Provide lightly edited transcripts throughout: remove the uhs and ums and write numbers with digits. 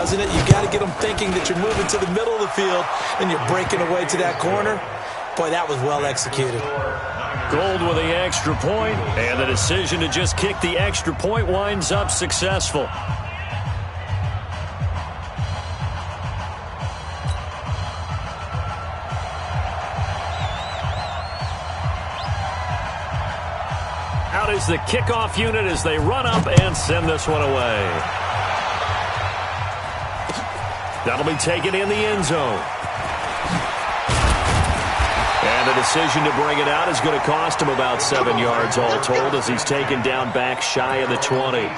doesn't it? You got to get them thinking that you're moving to the middle of the field and you're breaking away to that corner. Boy, that was well executed. Gold with the extra point, and the decision to just kick the extra point winds up successful. Out is the kickoff unit as they run up and send this one away. That'll be taken in the end zone. And the decision to bring it out is going to cost him about 7 yards all told as he's taken down back shy of the 20.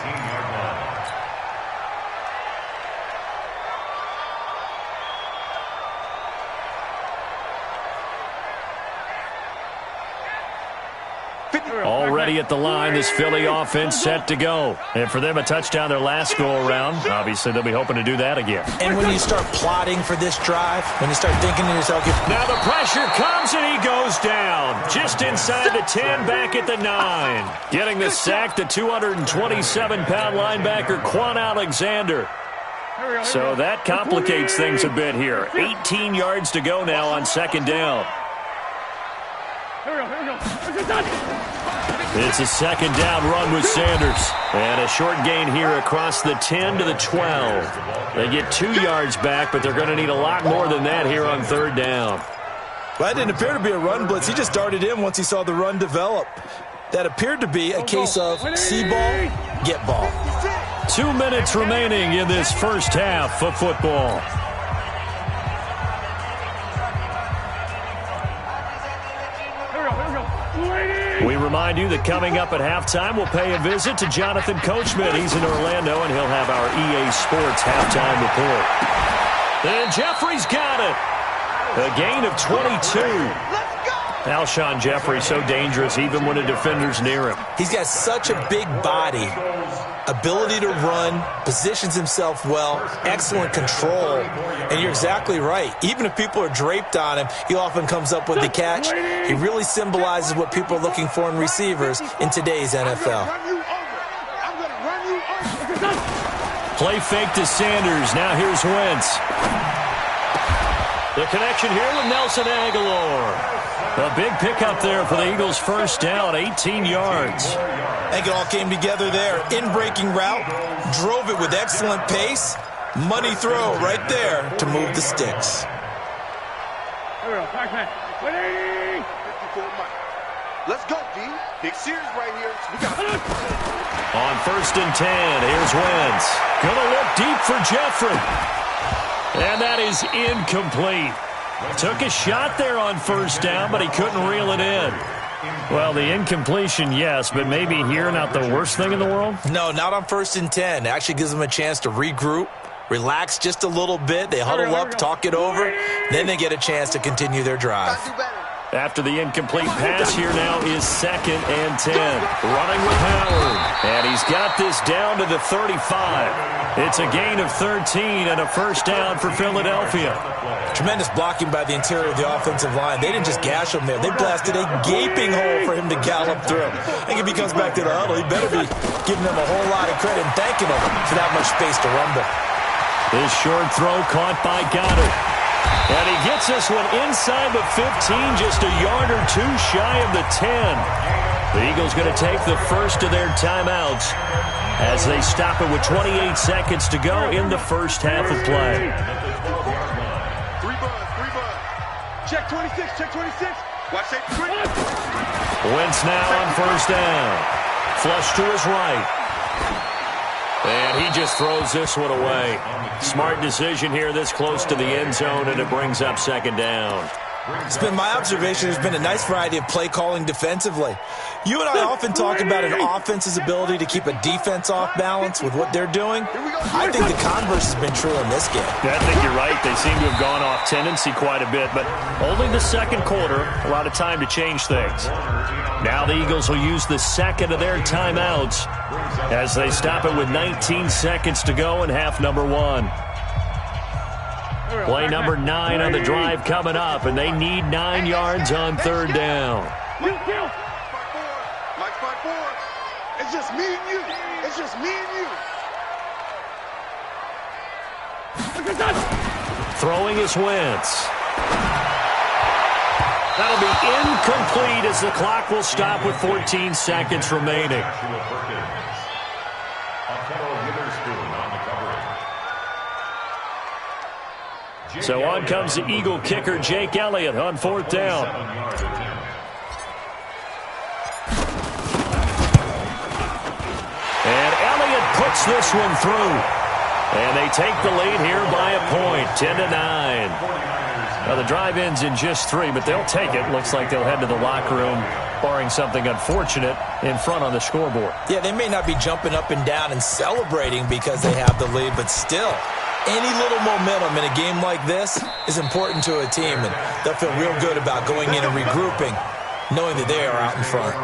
Already at the line, this Philly offense set to go. And for them, a touchdown their last go-around. Obviously, they'll be hoping to do that again. And when you start plotting for this drive, when you start thinking to yourself... Now the pressure comes and he goes down. Just inside the 10, back at the 9. Getting the sack, the 227-pound linebacker, Quan Alexander. So that complicates things a bit here. 18 yards to go now on second down. It's a second down run with Sanders. And a short gain here across the 10 to the 12. They get 2 yards back, but they're going to need a lot more than that here on third down. Well, that didn't appear to be a run blitz. He just darted in once he saw the run develop. That appeared to be a case of see ball, get ball. 2 minutes remaining in this first half of football. We remind you that coming up at halftime, we'll pay a visit to Jonathan Coachman. He's in Orlando, and he'll have our EA Sports halftime report. And Jeffrey's got it. A gain of 22. Alshon Jeffrey so dangerous even when a defender's near him. He's got such a big body, ability to run, positions himself well, excellent control. And you're exactly right. Even if people are draped on him, he often comes up with the catch. He really symbolizes what people are looking for in receivers in today's NFL. Play fake to Sanders. Now here's Wentz. The connection here with Nelson Aguilar. A big pickup there for the Eagles' first down, 18 yards. I think it all came together there. In-breaking route, drove it with excellent pace. Money throw right there to move the sticks. Let's go, D. Big series right here. We got on first and 10, here's Wentz. Gonna look deep for Jeffrey. And that is incomplete. Took a shot there on first down, but he couldn't reel it in. Well, the incompletion, yes, but maybe here not the worst thing in the world? No, not on first and 10. It actually gives them a chance to regroup, relax just a little bit. They huddle up, talk it over. Then they get a chance to continue their drive. After the incomplete pass, here now is second and 10. Running with Howard. And he's got this down to the 35. It's a gain of 13 and a first down for Philadelphia. Tremendous blocking by the interior of the offensive line. They didn't just gash him there. They blasted a gaping hole for him to gallop through. I think if he comes back to the huddle, he better be giving them a whole lot of credit and thanking them for that much space to rumble. This short throw caught by Goddard. And he gets this one inside the 15, just a yard or two shy of the 10. The Eagles going to take the first of their timeouts as they stop it with 28 seconds to go in the first half of play. Check 26, check 26. Watch that. Wentz now on first down. Flush to his right. And he just throws this one away. Smart decision here this close to the end zone, and it brings up second down. It's been my observation there's been a nice variety of play calling defensively. You and I often talk about an offense's ability to keep a defense off balance with what they're doing. I think the converse has been true in this game. Yeah, I think you're right. They seem to have gone off tendency quite a bit, but only the second quarter, a lot of time to change things. Now the Eagles will use the second of their timeouts as they stop it with 19 seconds to go in half number one. Play number 9 on the drive coming up, and they need 9 yards on third down. Mike 5-4. It's just me and you. It's just me and you. Throwing is Wentz. That'll be incomplete as the clock will stop with 14 seconds remaining. So on comes the Eagle kicker, Jake Elliott, on 4th down. And Elliott puts this one through. And they take the lead here by a point, 10-9. Now, the drive ends in just 3, but they'll take it. Looks like they'll head to the locker room, barring something unfortunate, in front on the scoreboard. Yeah, they may not be jumping up and down and celebrating because they have the lead, but still, any little momentum in a game like this is important to a team, and they'll feel real good about going in and regrouping, knowing that they are out in front.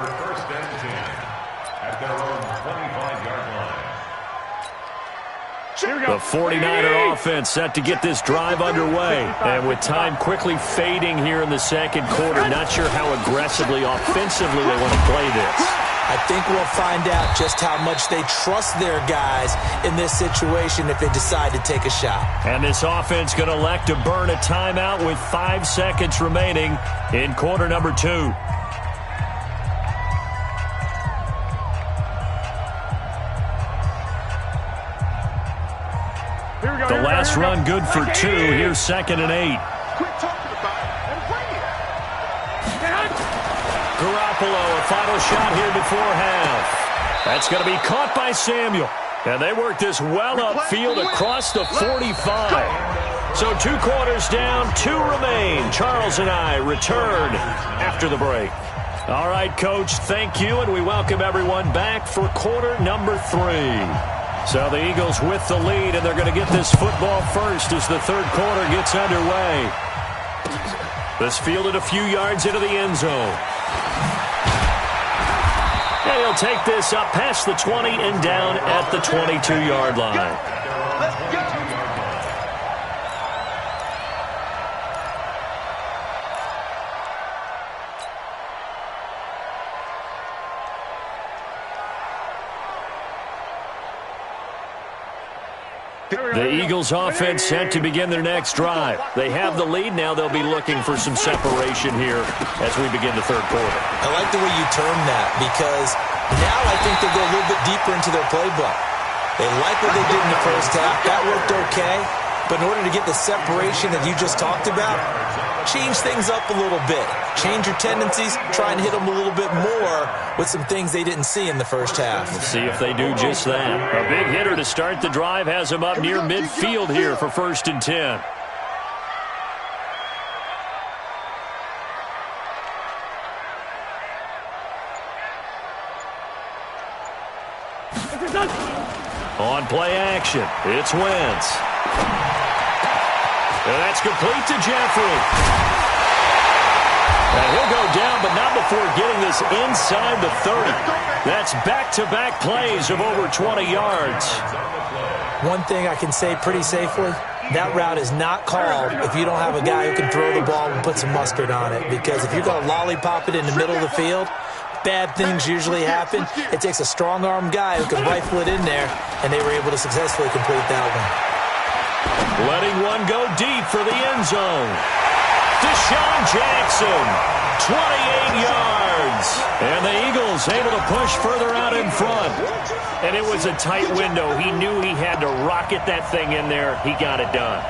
The 49er offense set to get this drive underway. And with time quickly fading here in the second quarter, not sure how aggressively, offensively they want to play this. I think we'll find out just how much they trust their guys in this situation if they decide to take a shot. And this offense going to elect to burn a timeout with 5 seconds remaining in quarter number 2. The last run good for 2. Here's 2nd and 8. Garoppolo, a final shot here before half. That's going to be caught by Samuel. And they work this well upfield across the 45. So 2 quarters down, 2 remain. Charles and I return after the break. All right, Coach, thank you, and we welcome everyone back for quarter number 3. So the Eagles with the lead, and they're going to get this football first as the third quarter gets underway. This fielded a few yards into the end zone. And he'll take this up past the 20 and down at the 22-yard line. Let's go. The Eagles offense set to begin their next drive. They have the lead. Now they'll be looking for some separation here as we begin the third quarter. I like the way you term that because now I think they'll go a little bit deeper into their playbook. They like what they did in the first half. That worked okay. But in order to get the separation that you just talked about, change things up a little bit. Change your tendencies. Try and hit them a little bit more with some things they didn't see in the first half. Let's see if they do just that. A big hitter to start the drive has him up near midfield here for 1st and 10. On play action, it's Wentz. And that's complete to Jeffrey. And he'll go down, but not before getting this inside the 30. That's back-to-back plays of over 20 yards. One thing I can say pretty safely, that route is not called if you don't have a guy who can throw the ball and put some mustard on it. Because if you're going to lollipop it in the middle of the field, bad things usually happen. It takes a strong-arm guy who can rifle it in there, and they were able to successfully complete that one. Letting one go deep for the end zone. Deshaun Jackson, 28 yards. And the Eagles able to push further out in front. And it was a tight window. He knew he had to rocket that thing in there. He got it done.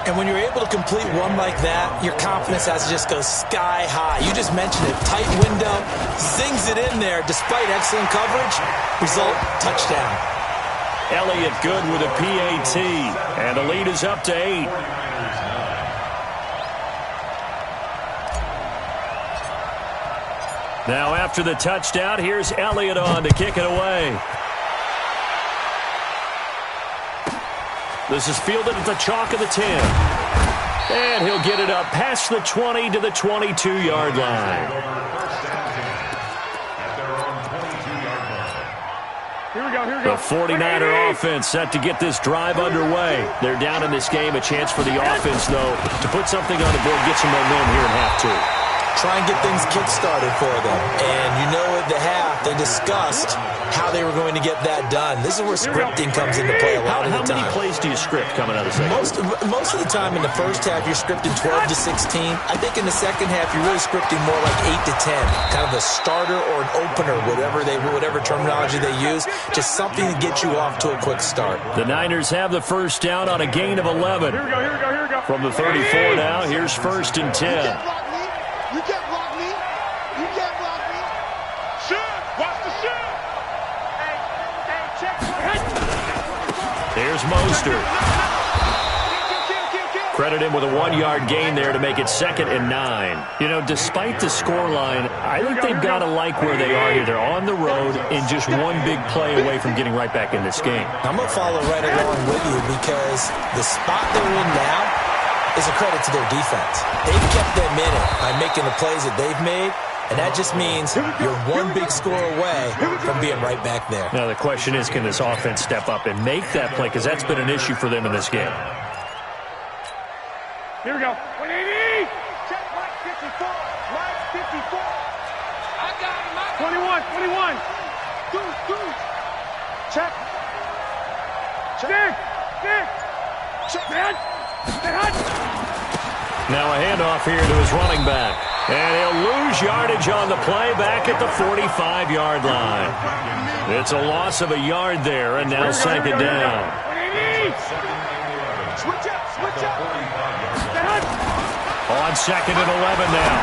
And when you're able to complete one like that, your confidence has to just go sky high. You just mentioned it. Tight window, zings it in there despite excellent coverage. Result, touchdown. Elliott good with a PAT. And the lead is up to 8. Now after the touchdown, here's Elliott on to kick it away. This is fielded at the chalk of the 10. And he'll get it up past the 20 to the 22-yard line. The 49er offense set to get this drive underway. They're down in this game. A chance for the offense, though, to put something on the board, get some momentum here in half 2. try and get things kick-started for them. And you know at the half, they discussed how they were going to get that done. This is where scripting comes into play a lot of the time. How many plays do you script coming out of the second? Most of the time in the first half, you're scripting 12 to 16. I think in the second half, you're really scripting more like 8 to 10. Kind of a starter or an opener, whatever terminology they use. Just something to get you off to a quick start. The Niners have the first down on a gain of 11. Here we go. From the 34 now, here's 1st and 10. You can't block me. You can't block me. Shoot. Watch the shoot. Hey, check. Here's Mostert. Credit him with a 1-yard gain there to make it 2nd and 9. You know, despite the scoreline, I think they've got to like where they are here. They're on the road and just one big play away from getting right back in this game. I'm going to follow right along with you because the spot they're in now is a credit to their defense. They've kept them in it by making the plays that they've made, and that just means you're one big score away from being right back there. Now, the question is, can this offense step up and make that play? Because that's been an issue for them in this game. Here we go. 180. Check Mike 54. Mike 54. I got him. 21. Two. Check. Check. Now a handoff here to his running back. And he'll lose yardage on the play back at the 45-yard line. It's a loss of a yard there, and now 2nd down. Switch up. On 2nd and 11 now.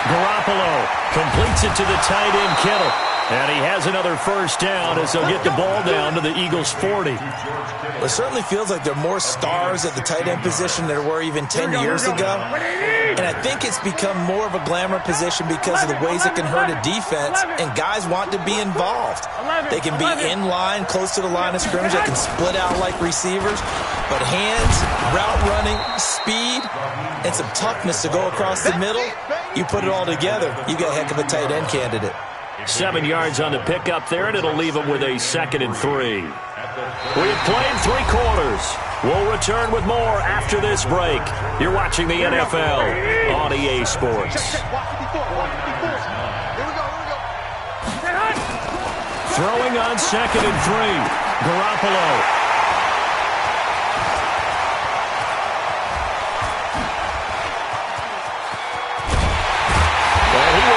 Garoppolo completes it to the tight end, Kittle. And he has another first down as they'll get the ball down to the Eagles' 40. Well, it certainly feels like there are more stars at the tight end position than there were even 10 years ago. And I think it's become more of a glamour position because of the ways it can hurt a defense, and guys want to be involved. They can be in line, close to the line of scrimmage. They can split out like receivers. But hands, route running, speed, and some toughness to go across the middle, you put it all together, you got a heck of a tight end candidate. 7 yards on the pickup there, and it'll leave them with a 2nd and 3. We've played 3 quarters. We'll return with more after this break. You're watching the NFL on EA Sports. Throwing on 2nd and 3. Garoppolo.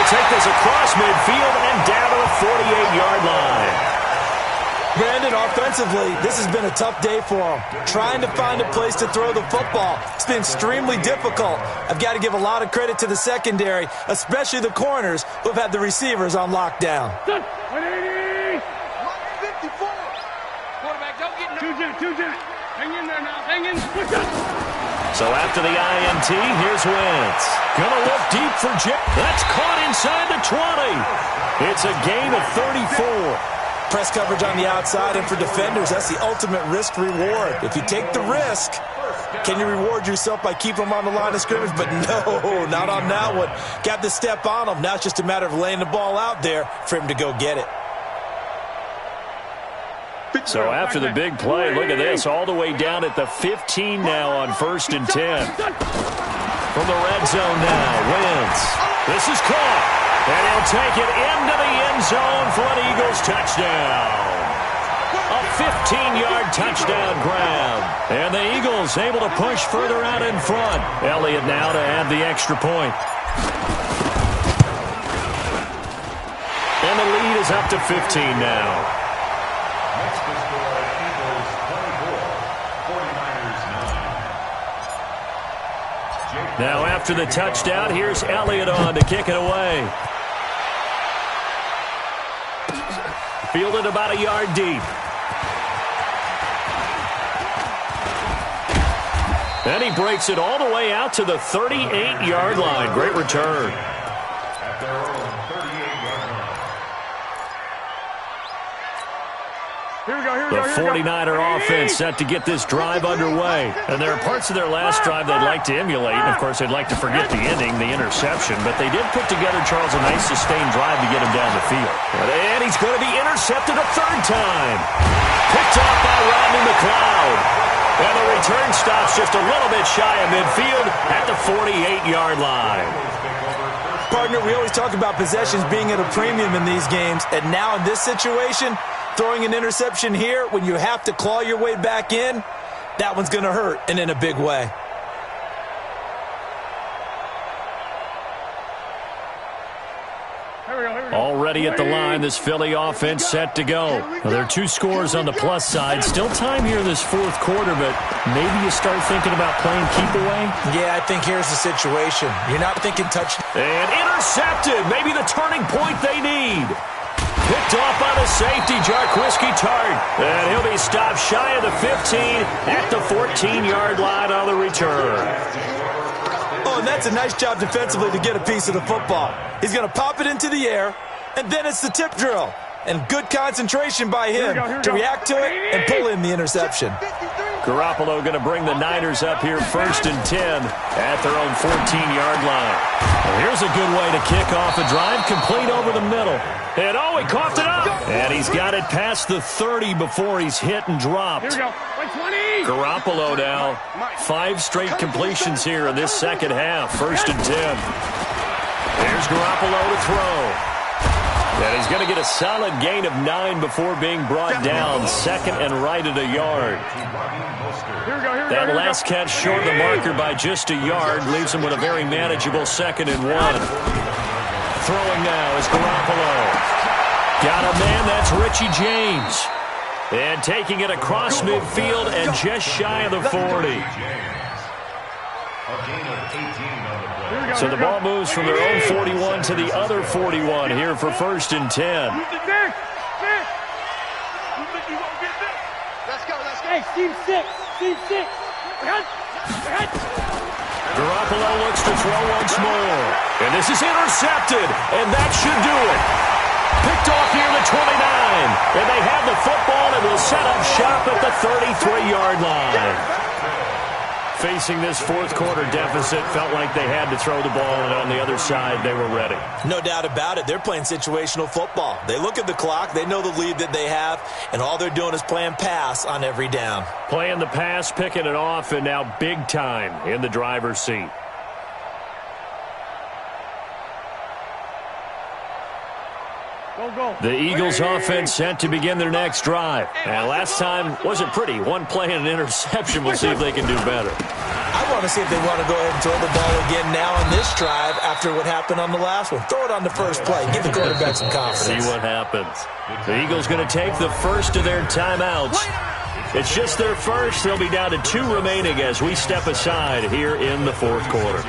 Take this across midfield and down to the 48-yard line. Brandon, offensively, this has been a tough day for them. Trying to find a place to throw the football. It's been extremely difficult. I've got to give a lot of credit to the secondary, especially the corners who have had the receivers on lockdown. 180. 154. Quarterback, don't get two jet. Hang in there now. Hang in. So after the INT, here's Wentz. Gonna look deep for Jim. That's caught inside the 20. It's a gain of 34. Press coverage on the outside, and for defenders, that's the ultimate risk-reward. If you take the risk, can you reward yourself by keeping them on the line of scrimmage? But no, not on that one. Got to step on them. Now it's just a matter of laying the ball out there for him to go get it. So after the big play, look at this, all the way down at the 15 now on 1st and 10. From the red zone now, Wentz. This is caught, and he'll take it into the end zone for an Eagles touchdown. A 15-yard touchdown grab. And the Eagles able to push further out in front. Elliott now to add the extra point. And the lead is up to 15 now. Now after the touchdown, here's Elliott on to kick it away. Fielded about a yard deep. And he breaks it all the way out to the 38-yard line. Great return. The 49er offense set to get this drive underway. And there are parts of their last drive they'd like to emulate. And, of course, they'd like to forget the ending, the interception. But they did put together, Charles, a nice sustained drive to get him down the field. And he's going to be intercepted a 3rd time. Picked off by Rodney McLeod. And the return stops just a little bit shy of midfield at the 48-yard line. Partner, we always talk about possessions being at a premium in these games, and now in this situation, throwing an interception here when you have to claw your way back in, that one's going to hurt, and in a big way. Already at the line, this Philly offense set to go. Well, there are 2 scores on the plus side. Still time here this fourth quarter, but maybe you start thinking about playing keep away? Yeah, I think here's the situation. You're not thinking touchdown. And intercepted. Maybe the turning point they need. Picked off by the safety, Jarquiski Tart. And he'll be stopped shy of the 15 at the 14-yard line on the return. Oh, and that's a nice job defensively to get a piece of the football. He's going to pop it into the air, and then it's the tip drill. And good concentration by him to react to it and pull in the interception. Garoppolo going to bring the Niners up here 1st and 10 at their own 14-yard line. Well, here's a good way to kick off a drive, complete over the middle. And oh, he coughed it up. And he's got it past the 30 before he's hit and dropped. Here we go. 120. Garoppolo now, 5 straight completions here in this second half, 1st and 10. There's Garoppolo to throw. And he's going to get a solid gain of 9 before being brought down, 2nd and right at a yard. That last catch short of the marker by just a yard leaves him with a very manageable 2nd and 1. Throwing now is Garoppolo. Got a man, that's Richie James. And taking it across midfield and just shy of the 40. So the ball moves from their own 41 to the other 41 here for 1st and 10. Hey, team 6. Team 6. Garoppolo looks to throw once more. And this is intercepted. And that should do it. Picked off near the 29. And they have the football and will set up shop at the 33-yard line. Facing this fourth quarter deficit, felt like they had to throw the ball, and on the other side, they were ready. No doubt about it. They're playing situational football. They look at the clock, they know the lead that they have, and all they're doing is playing pass on every down. Playing the pass, picking it off, and now big time in the driver's seat. The Eagles offense set to begin their next drive. And last time wasn't pretty. One play and an interception. We'll see if they can do better. I want to see if they want to go ahead and throw the ball again now on this drive after what happened on the last one. Throw it on the first play. Give the quarterback some confidence. See what happens. The Eagles going to take the first of their timeouts. It's just their first. They'll be down to 2 remaining as we step aside here in the fourth quarter.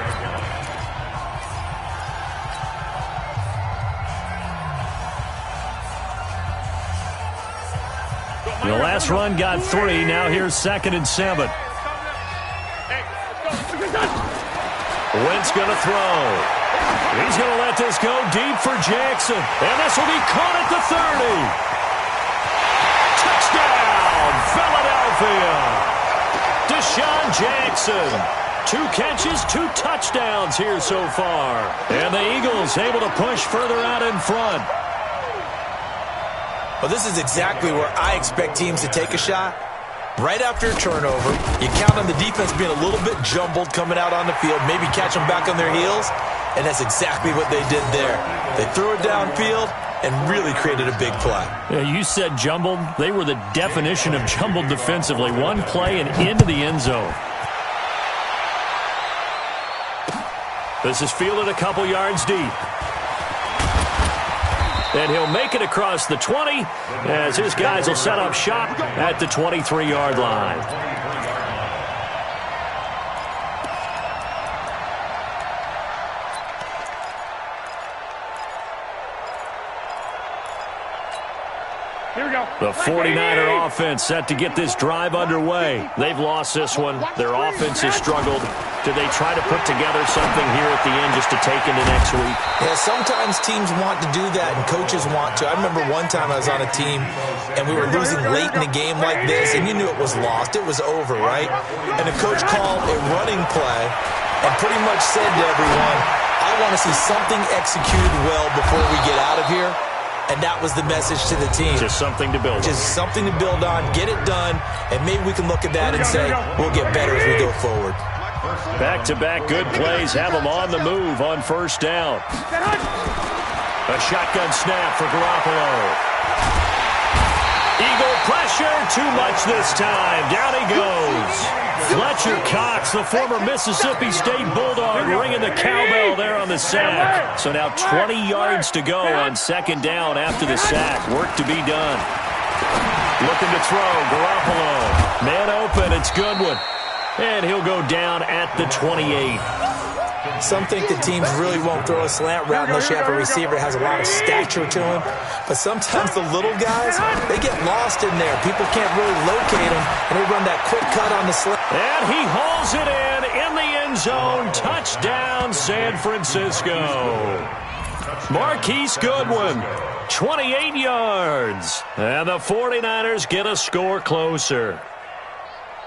The last run got 3. Now here's 2nd and 7. Wentz going to throw. He's going to let this go deep for Jackson. And this will be caught at the 30. Touchdown, Philadelphia. Deshaun Jackson. 2 catches, 2 touchdowns here so far. And the Eagles able to push further out in front. Well, this is exactly where I expect teams to take a shot. Right after a turnover, you count on the defense being a little bit jumbled coming out on the field, maybe catch them back on their heels, and that's exactly what they did there. They threw it downfield and really created a big play. Yeah, you said jumbled. They were the definition of jumbled defensively. One play and into the end zone. This is fielded a couple yards deep. And he'll make it across the 20 as his guys will set up shop at the 23-yard line. Here we go. The 49er offense set to get this drive underway. They've lost this one. Their offense has struggled. Do they try to put together something here at the end just to take into next week? Yeah, sometimes teams want to do that and coaches want to. I remember one time I was on a team and we were losing late in a game like this and you knew it was lost. It was over, right? And the coach called a running play and pretty much said to everyone, I want to see something executed well before we get out of here. And that was the message to the team. Just something to build on. Just something to build on, get it done, and maybe we can look at that and say, we'll get better as we go forward. Back-to-back good plays have them on the move on first down. A shotgun snap for Garoppolo. Eagle pressure, too much this time. Down he goes. Fletcher Cox, the former Mississippi State Bulldog, ringing the cowbell there on the sack. So now 20 yards to go on second down after the sack. Work to be done. Looking to throw, Garoppolo. Man open, it's Goodwin. And he'll go down at the 28. Some think the teams really won't throw a slant route unless you have a receiver that has a lot of stature to him. But sometimes the little guys, they get lost in there. People can't really locate them, and they run that quick cut on the slant. And he hauls it in the end zone. Touchdown, San Francisco. Marquise Goodwin, 28 yards. And the 49ers get a score closer.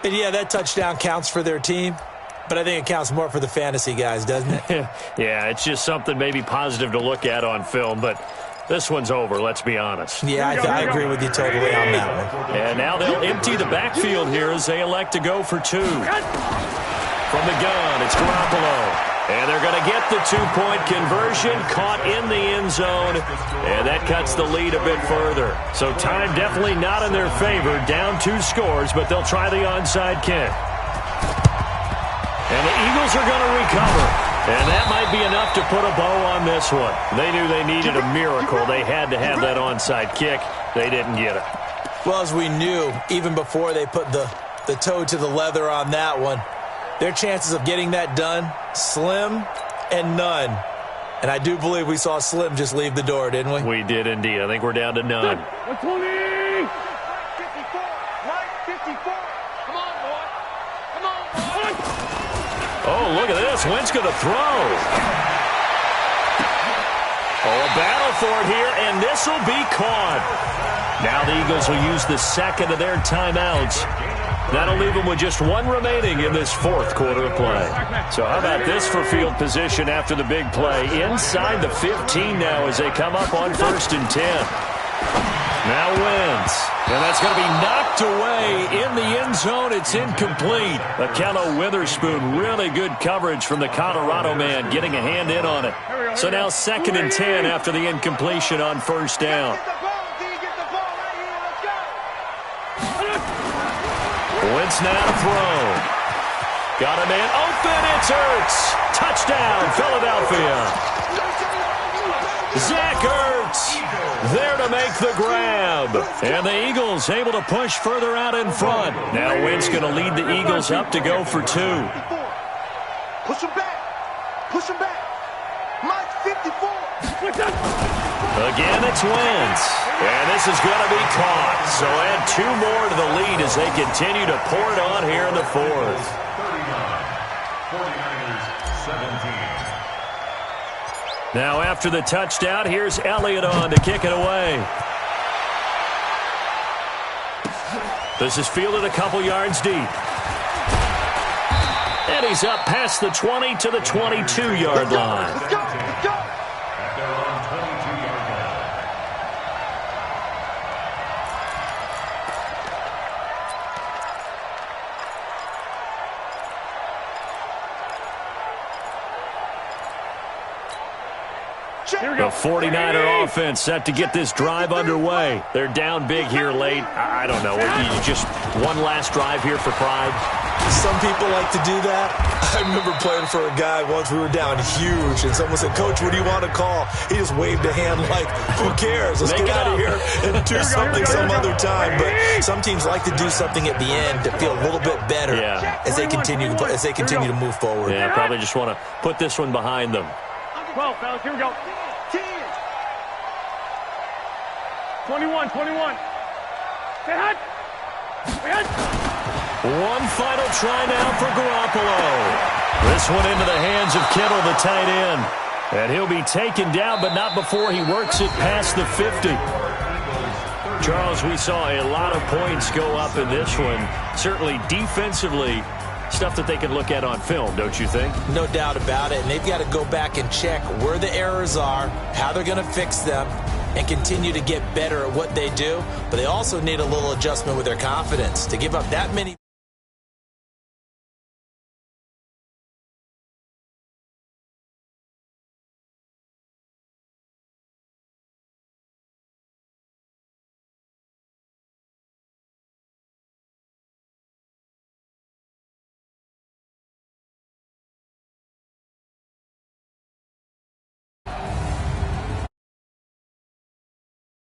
And yeah, that touchdown counts for their team. But I think it counts more for the fantasy guys, doesn't it? Yeah, it's just something maybe positive to look at on film, but this one's over, let's be honest. Yeah, I agree with you totally on that one. And now they'll empty the backfield here as they elect to go for two. From the gun, it's Garoppolo. And they're going to get the two-point conversion, caught in the end zone, and that cuts the lead a bit further. So time definitely not in their favor, down 2 scores, but they'll try the onside kick. And the Eagles are going to recover. And that might be enough to put a bow on this one. They knew they needed a miracle. They had to have that onside kick. They didn't get it. Well, as we knew, even before they put the toe to the leather on that one, their chances of getting that done, slim and none. And I do believe we saw Slim just leave the door, didn't we? We did indeed. I think we're down to none. 120! 54! 54! Come on, boy! Come on, boy! Oh, look at this. Wentz going to throw. Oh, a battle for it here, and this will be caught. Now the Eagles will use the second of their timeouts. That'll leave them with just one remaining in this fourth quarter of play. So how about this for field position after the big play? Inside the 15 now as they come up on 1st and 10. Now Wentz. And that's going to be knocked away in the end zone. It's incomplete. Akello Witherspoon, really good coverage from the Colorado man, getting a hand in on it. So now 2nd and 10 after the incompletion on 1st down. Wentz now to throw. Got a man open. It's Ertz. Touchdown, Philadelphia. Zach Ertz there to make the grab. And the Eagles able to push further out in front. Now Wentz going to lead the Eagles up to go for 2. Push him back. Push him back. Mike 54. Again, it's Wentz. And this is going to be caught. So add 2 more to the lead as they continue to pour it on here in the 4th. 49ers 17. Now after the touchdown, here's Elliott on to kick it away. This is fielded a couple yards deep. And he's up past the 20 to the 22-yard line. Let's go. Let's go. The 49er offense set to get this drive underway. They're down big here late. I don't know. Just one last drive here for pride. Some people like to do that. I remember playing for a guy once. We were down huge, and someone said, "Coach, what do you want to call?" He just waved a hand like, "Who cares? Let's get out of here and do something some other time." But some teams like to do something at the end to feel a little bit better as they continue to move forward. Yeah, probably just want to put this one behind them. 12, fellas. Here we go. 10. 21. Stay hot. Stay hot. One final try now for Garoppolo. This one into the hands of Kittle, the tight end. And he'll be taken down, but not before he works it past the 50. Charles, we saw a lot of points go up in this one. Certainly defensively, stuff that they can look at on film, don't you think? No doubt about it. And they've got to go back and check where the errors are, how they're going to fix them, and continue to get better at what they do. But they also need a little adjustment with their confidence. To give up that many